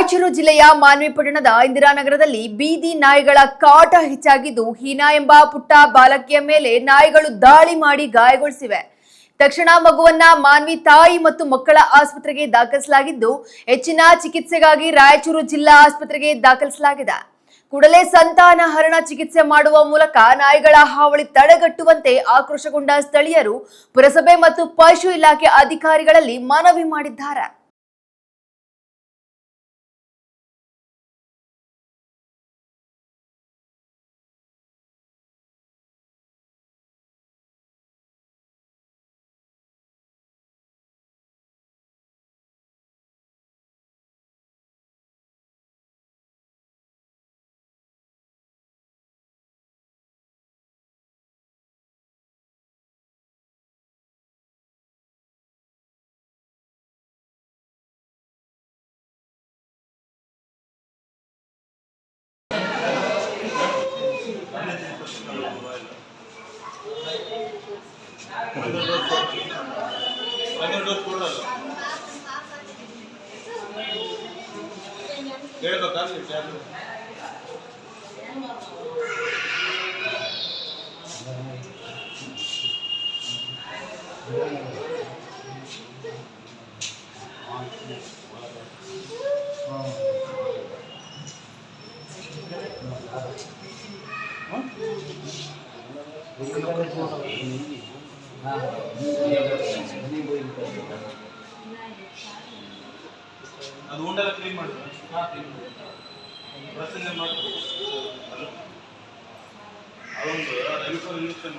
ರಾಯಚೂರು ಜಿಲ್ಲೆಯ ಮಾನ್ವಿ ಪಟ್ಟಣದ ಇಂದಿರಾನಗರದಲ್ಲಿ ಬೀದಿ ನಾಯಿಗಳ ಕಾಟ ಹೆಚ್ಚಾಗಿದ್ದು ಹೀನಾ ಎಂಬ ಪುಟ್ಟ ಬಾಲಕಿಯ ಮೇಲೆ ನಾಯಿಗಳು ದಾಳಿ ಮಾಡಿ ಗಾಯಗೊಳಿಸಿವೆ. ತಕ್ಷಣ ಮಗುವನ್ನ ಮಾನ್ವಿ ತಾಯಿ ಮತ್ತು ಮಕ್ಕಳ ಆಸ್ಪತ್ರೆಗೆ ದಾಖಲಿಸಲಾಗಿದ್ದು ಹೆಚ್ಚಿನ ಚಿಕಿತ್ಸೆಗಾಗಿ ರಾಯಚೂರು ಜಿಲ್ಲಾ ಆಸ್ಪತ್ರೆಗೆ ದಾಖಲಿಸಲಾಗಿದೆ. ಕೂಡಲೇ ಸಂತಾನಹರಣ ಚಿಕಿತ್ಸೆ ಮಾಡುವ ಮೂಲಕ ನಾಯಿಗಳ ಹಾವಳಿ ತಡೆಗಟ್ಟುವಂತೆ ಆಕ್ರೋಶಗೊಂಡ ಸ್ಥಳೀಯರು ಪುರಸಭೆ ಮತ್ತು ಪಶು ಇಲಾಖೆ ಅಧಿಕಾರಿಗಳಲ್ಲಿ ಮನವಿ ಮಾಡಿದ್ದಾರೆ. ಅದು ಉಂಡೆಲ್ಲ ಕ್ಲೀನ್ ಮಾಡಿದ್ರು ಅದೊಂದು ರೆಗ್ಯುಲರ್ ಇಂಜೆಕ್ಷನ್